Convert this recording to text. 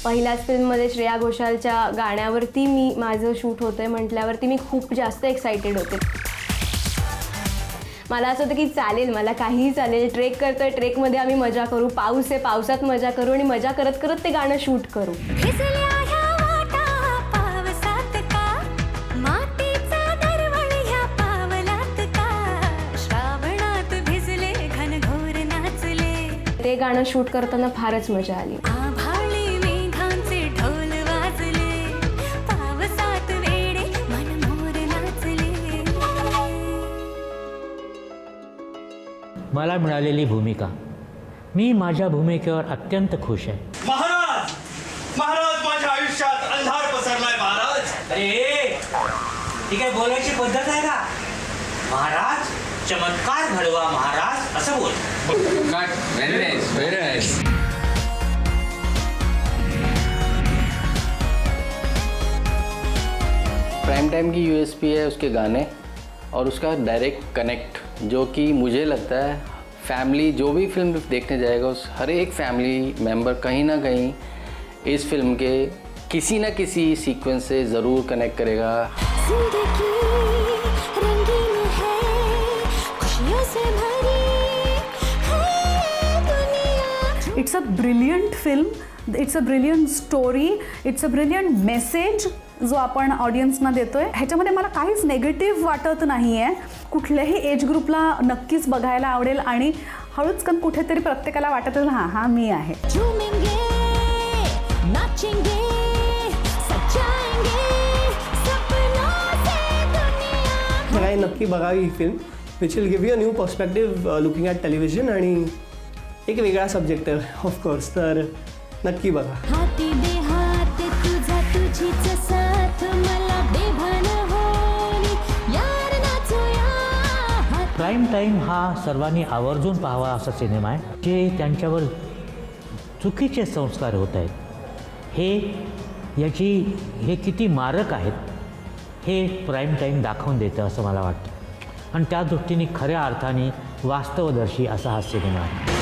पहिल्याच फिल्ममध्ये श्रेया घोषालच्या गाण्यावरती माझं शूट होतंय म्हटल्यावरती मी खूप जास्त एक्साइटेड होते. मला असं होतं की चालेल, मला काहीही चालेल, ट्रेक करतोय, ट्रेकमध्ये आम्ही मजा करू, पाऊस आहे पावसात मजा करू आणि मजा करत करत ते गाणं शूट करू. ते गाणं शूट करताना फारच मजा आली. मला मिळालेली भूमिका, मी माझ्या भूमिकेवर अत्यंत खुश आहे. महाराज, महाराज माझ्या आयुष्यात अंधार पसरलाय महाराज. अरे ठीक आहे, बोलायची पद्धत आहे का? महाराज चमत्कार घडवा महाराज असं बोल. Very nice, very nice. Prime time की यूएसपी है उसके गाने और उसका डायरेक्ट कनेक्ट, जो कि मुझे लगता है फैमिली जो भी फिल्म देखने जाएगा उस हर एक फैमिली मेंबर कहीं ना कहीं इस फिल्म के किसी ना किसी सीक्वेंस से ज़रूर कनेक्ट करेगा. It's a brilliant film, it's a brilliant story, it's a brilliant message जो आपण ऑडियन्सना देतोय. ह्याच्यामध्ये मला काहीच नेगेटिव्ह वाटत नाही आहे. कुठल्याही एज ग्रुपला नक्कीच बघायला आवडेल आणि हळूच कण कुठेतरी प्रत्येकाला वाटत असेल हां हां मी आहे. सगळ्यांनी नक्की बघावी ही film, which will give you a new perspective looking at television आणि एक वेगळा सब्जेक्ट आहे ऑफकोर्स, तर नक्की बघा. प्राईम टाईम हा सर्वांनी आवर्जून पाहावा असा सिनेमा आहे. जे त्यांच्यावर चुकीचे संस्कार होत आहेत हे किती मारक आहेत हे प्राईम टाईम दाखवून देतं असं मला वाटतं. आणि त्या दृष्टीने खऱ्या अर्थाने वास्तवदर्शी असा हा सिनेमा आहे.